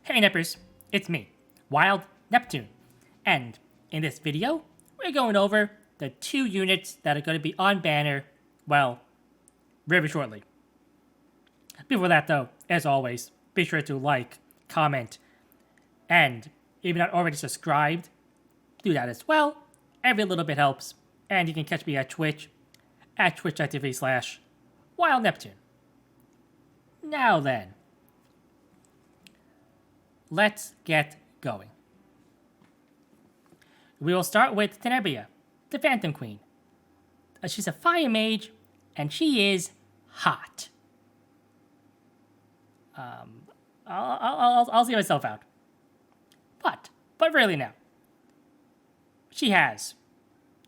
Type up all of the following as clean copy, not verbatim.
Hey Nippers, it's me, Wild Neptune, and in this video, we're going over the 2 units that are going to be on banner, well, very shortly. Before that though, as always, be sure to like, comment, and if you're not already subscribed, do that as well. Every little bit helps, and you can catch me at Twitch, at twitch.tv/WildNeptune. Now then, let's get going. We will start with Tenebria, the Phantom Queen. She's a fire mage, and she is hot. I'll see myself out. But really now. She has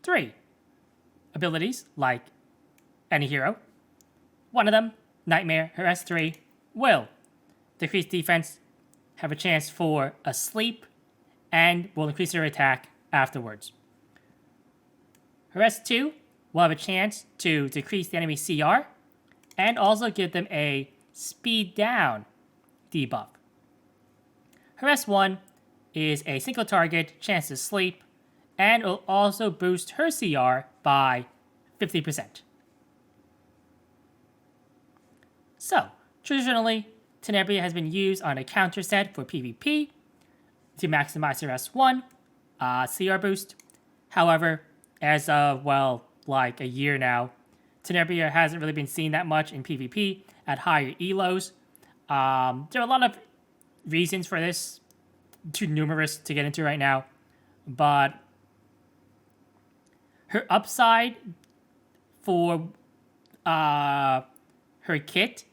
3 abilities, like any hero. One of them, Nightmare, her S3, will decrease defense, have a chance for a sleep, and will increase her attack afterwards. Her S2 will have a chance to decrease the enemy CR, and also give them a speed down debuff. Her S1 is a single target chance to sleep, and will also boost her CR by 50%. So, traditionally, Tenebria has been used on a counter set for PvP to maximize her S1 CR boost. However, as of, well, like a year now, Tenebria hasn't really been seen that much in PvP at higher elos. There are a lot of reasons for this, too numerous to get into right now, but her upside for her kit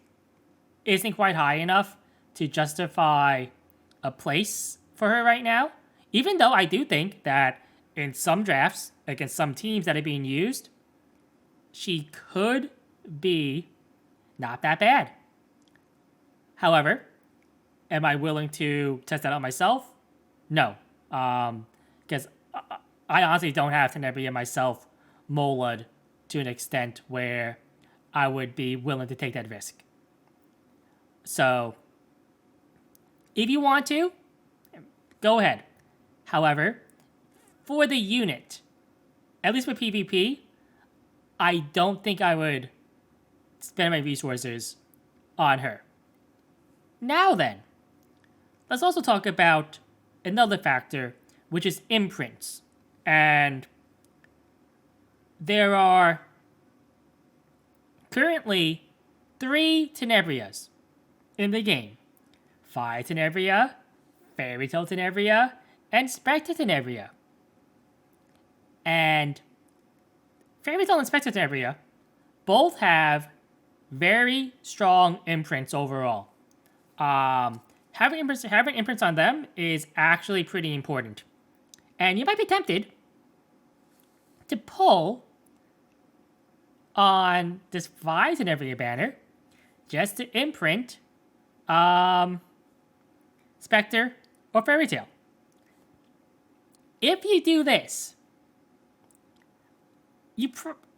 isn't quite high enough to justify a place for her right now. Even though I do think that in some drafts, against some teams that are being used, she could be not that bad. However, am I willing to test that out myself? No. Because I honestly don't have Tenebria myself mola'd to an extent where I would be willing to take that risk. So, if you want to, go ahead. However, for the unit, at least with PvP, I don't think I would spend my resources on her. Now then, let's also talk about another factor, which is imprints. And there are currently 3 Tenebrias in the game. Fire Tenebria, Fairy Tale Tenebria, and Spectre Tenebria. And Fairy Tale and Spectre Tenebria both have very strong imprints overall. Having imprints on them is actually pretty important. And you might be tempted to pull on this Fire Tenebria banner just to imprint Spectre or Fairy Tale. If you do this,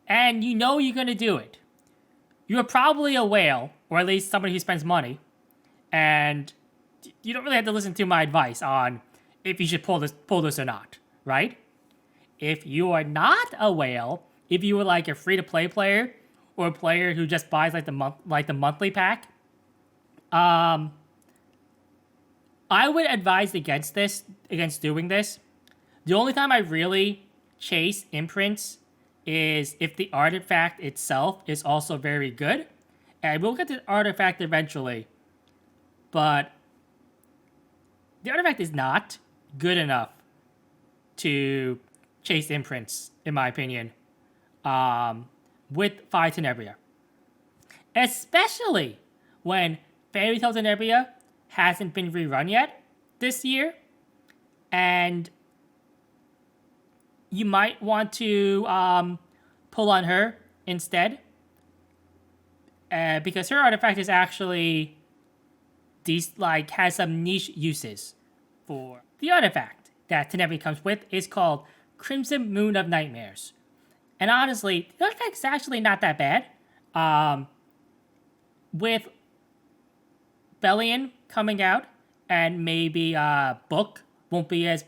and you know you're going to do it, you are probably a whale, or at least somebody who spends money, and you don't really have to listen to my advice on if you should pull this or not, right? If you are not a whale, if you were like a free-to-play player, or a player who just buys like the monthly pack, I would advise against doing this. The only time I really chase imprints is if the artifact itself is also very good. And we'll get to the artifact eventually. But the artifact is not good enough to chase imprints, in my opinion, with Fire Tenebria. Especially when Fairy Tale Tenebria hasn't been rerun yet this year. And you might want to pull on her instead. Because her artifact is actually has some niche uses for the artifact that Tenebria comes with is called Crimson Moon of Nightmares. And honestly, the artifact is actually not that bad. With Bellion coming out and maybe Book won't be as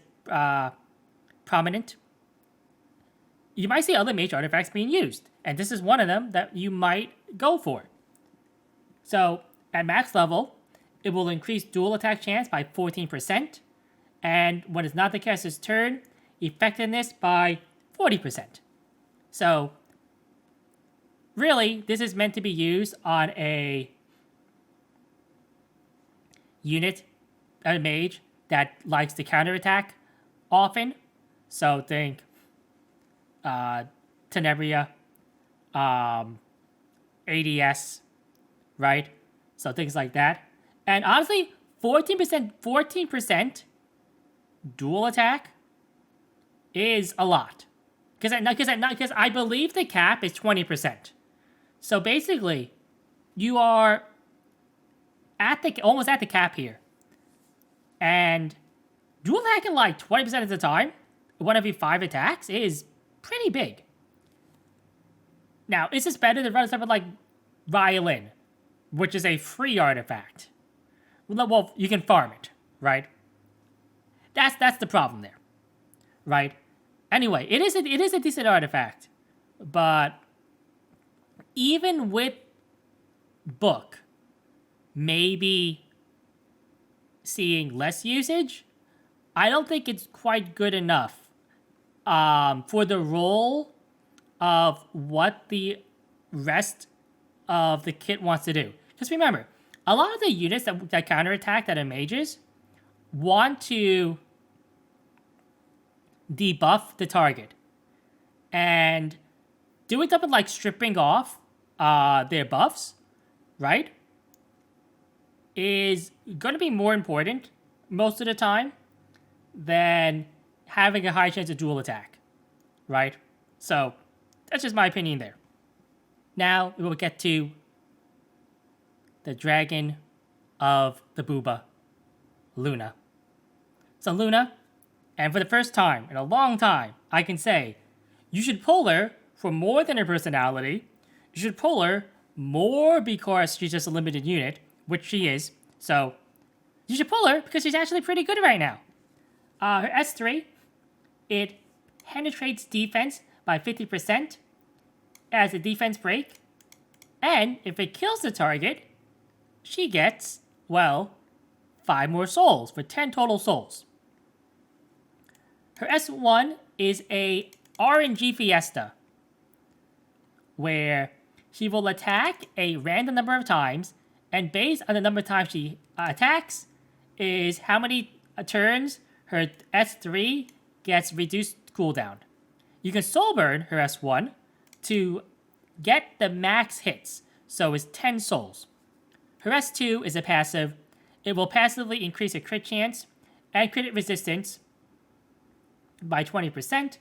prominent, you might see other mage artifacts being used. And this is one of them that you might go for. So at max level, it will increase dual attack chance by 14%. And when it's not the caster's turn, effectiveness by 40%. So really, this is meant to be used on a unit, a mage, that likes to counterattack often. So think Tenebria, ADS, right? So things like that. And honestly, 14% dual attack is a lot. Because I believe the cap is 20%. So basically, you are almost at the cap here. And dual attacking like 20% of the time, one of your 5 attacks, is pretty big. Now, is this better than running something like Violin, which is a free artifact? Well, you can farm it, right? That's the problem there, right? Anyway, it is a decent artifact, but even with Book maybe seeing less usage, I don't think it's quite good enough for the role of what the rest of the kit wants to do. Just remember, a lot of the units that counterattack that are mages want to debuff the target. And doing something like stripping off their buffs, right, is going to be more important most of the time than having a high chance of dual attack, right? So that's just my opinion there. Now we will get to the Dragon of the Booba, Luna. So Luna, and for the first time in a long time, I can say, you should pull her for more than her personality. You should pull her more because she's just a limited unit, which she is. So you should pull her because she's actually pretty good right now. Her S3, it penetrates defense by 50% as a defense break. And if it kills the target, she gets, well, 5 more souls for 10 total souls. Her S1 is a RNG Fiesta, where she will attack a random number of times, and based on the number of times she attacks is how many turns her S3 gets reduced cooldown. You can soul burn her S1 to get the max hits, so it's 10 souls. Her S2 is a passive. It will passively increase her crit chance and crit resistance by 20%,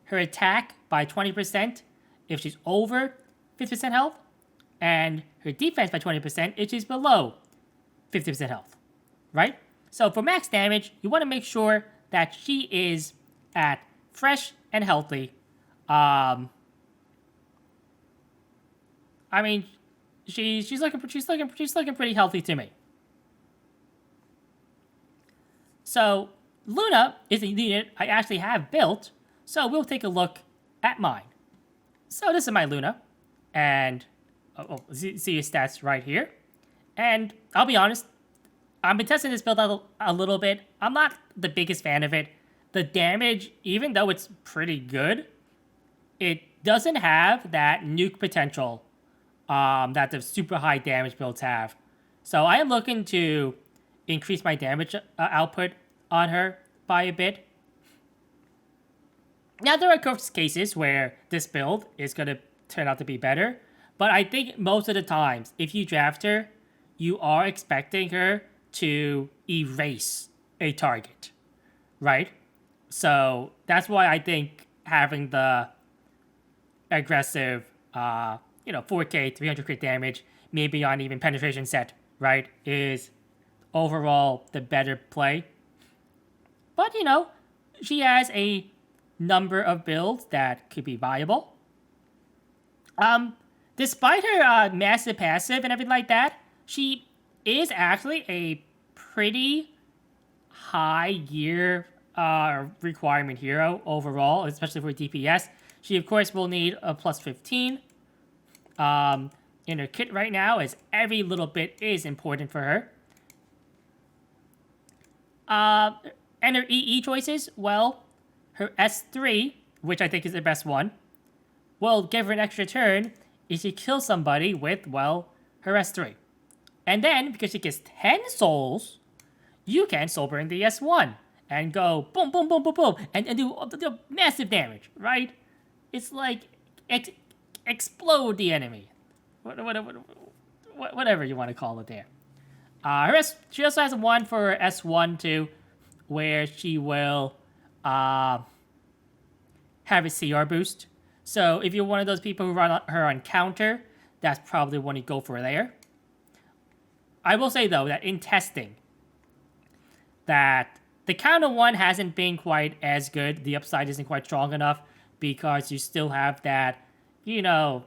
her attack by 20% if she's over 50% health, and her defense by 20% if she's below 50% health, right? So for max damage, you want to make sure that she is at fresh and healthy. I mean, she's looking pretty healthy to me. So Luna is a unit I actually have built, so we'll take a look at mine. So this is my Luna, and see your stats right here. And I'll be honest, I've been testing this build out a little bit. I'm not the biggest fan of it. The damage, even though it's pretty good, it doesn't have that nuke potential that the super high damage builds have. So I am looking to increase my damage output on her by a bit. Now, there are cases where this build is going to turn out to be better, but I think most of the times, if you draft her, you are expecting her to erase a target, right? So that's why I think having the aggressive, 4K, 300 crit damage, maybe on even penetration set, right, is overall the better play. But, she has a number of builds that could be viable. Despite her massive passive and everything like that, she is actually a pretty high gear requirement hero overall, especially for DPS. She, of course, will need a plus 15 in her kit right now, as every little bit is important for her. And her EE choices, well, her S3, which I think is the best one, will give her an extra turn if she kills somebody with, well, her S3. And then, because she gets 10 souls, you can soul burn the S1 and go boom, boom, boom, boom, boom, and do massive damage, right? It's like explode the enemy. Whatever you want to call it there. She also has one for her S1 too, where she will have a CR boost. So if you're one of those people who run her on counter, that's probably one you go for there. I will say though that in testing, that the counter one hasn't been quite as good. The upside isn't quite strong enough because you still have that, you know,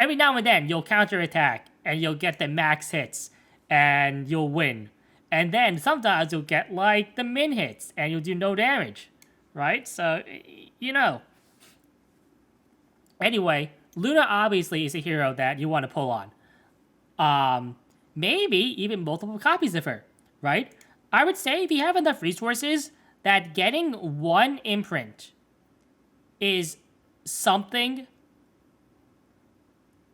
every now and then you'll counter attack and you'll get the max hits and you'll win. And then sometimes you'll get like the min hits and you'll do no damage, right? So, you know. Anyway, Luna obviously is a hero that you want to pull on. Maybe even multiple copies of her, right? I would say if you have enough resources, that getting one imprint is something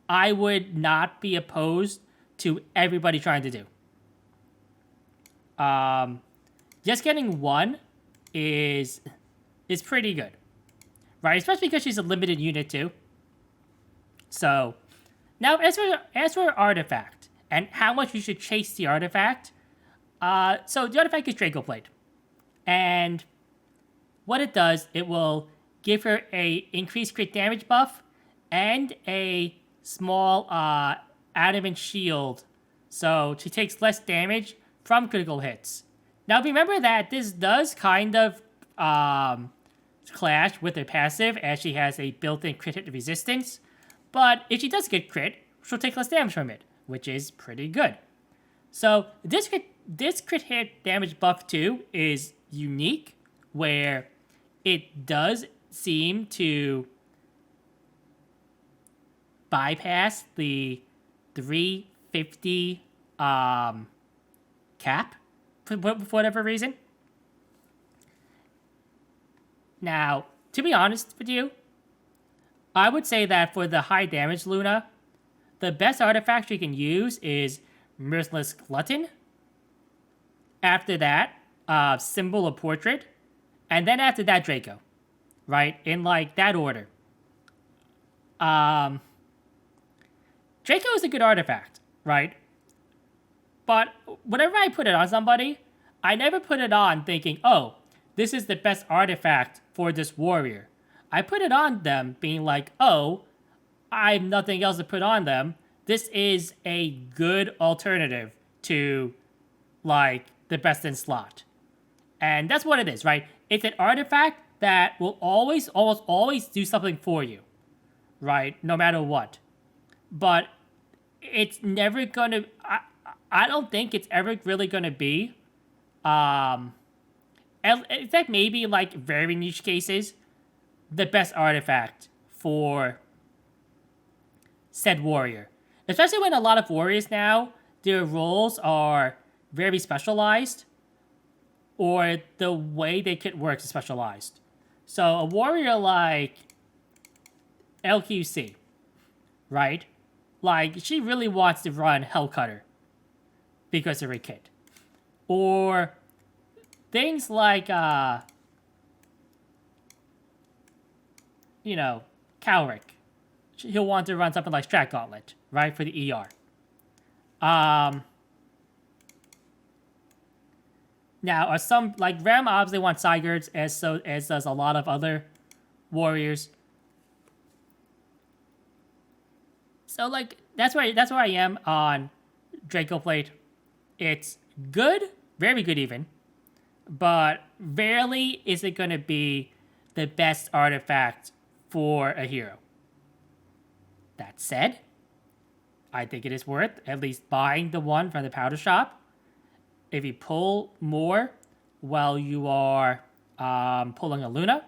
I would not be opposed to everybody trying to do. Just getting one is pretty good, right? Especially because she's a limited unit too. So now, as for artifact and how much you should chase the artifact, so the artifact is Draco Blade, and what it does, it will give her a increased crit damage buff and a small adamant shield, so she takes less damage from critical hits. Now remember that this does kind of clash with her passive, as she has a built-in crit hit resistance, but if she does get crit, she'll take less damage from it, which is pretty good. So this crit hit damage buff too is unique, where it does seem to bypass the 350 cap for whatever reason. Now, to be honest with you, I would say that for the high damage Luna, the best artifact you can use is Merciless Glutton. After that, Symbol of Portrait. And then after that, Draco. Right? In like that order. Draco is a good artifact, right? But whenever I put it on somebody, I never put it on thinking, oh, this is the best artifact for this warrior. I put it on them being like, oh, I have nothing else to put on them. This is a good alternative to, like, the best in slot. And that's what it is, right? It's an artifact that will almost always do something for you, right? No matter what. But it's never going to... I don't think it's ever really going to be... except maybe, like, very niche cases, the best artifact for said warrior. Especially when a lot of warriors now, their roles are very specialized, or the way they could work is specialized. So a warrior like LQC, right? Like, she really wants to run Hellcutter because of her kit. Or things like, you know, Calric. He'll want to run something like Strat Gauntlet, right, for the ER. Now, some, like, Ram obviously wants Sigurds, as does a lot of other warriors. So, like, that's where I am on Draco Blade. It's good, very good even, but rarely is it going to be the best artifact for a hero. That said, I think it is worth at least buying the one from the powder shop. if you pull more while you are pulling a Luna,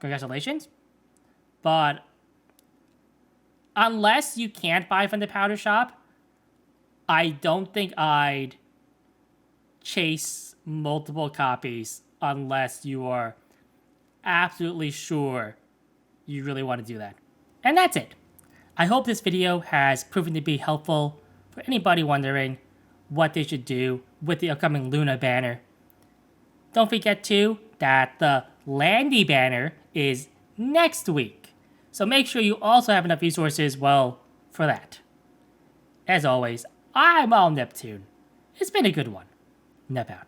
congratulations. But unless you can't buy from the powder shop, I don't think I'd chase multiple copies unless you are absolutely sure you really want to do that. And that's it. I hope this video has proven to be helpful for anybody wondering what they should do with the upcoming Luna banner. Don't forget too that the Landy banner is next week. So make sure you also have enough resources, well, for that. As always, I'm all Neptune. It's been a good one. Nep out.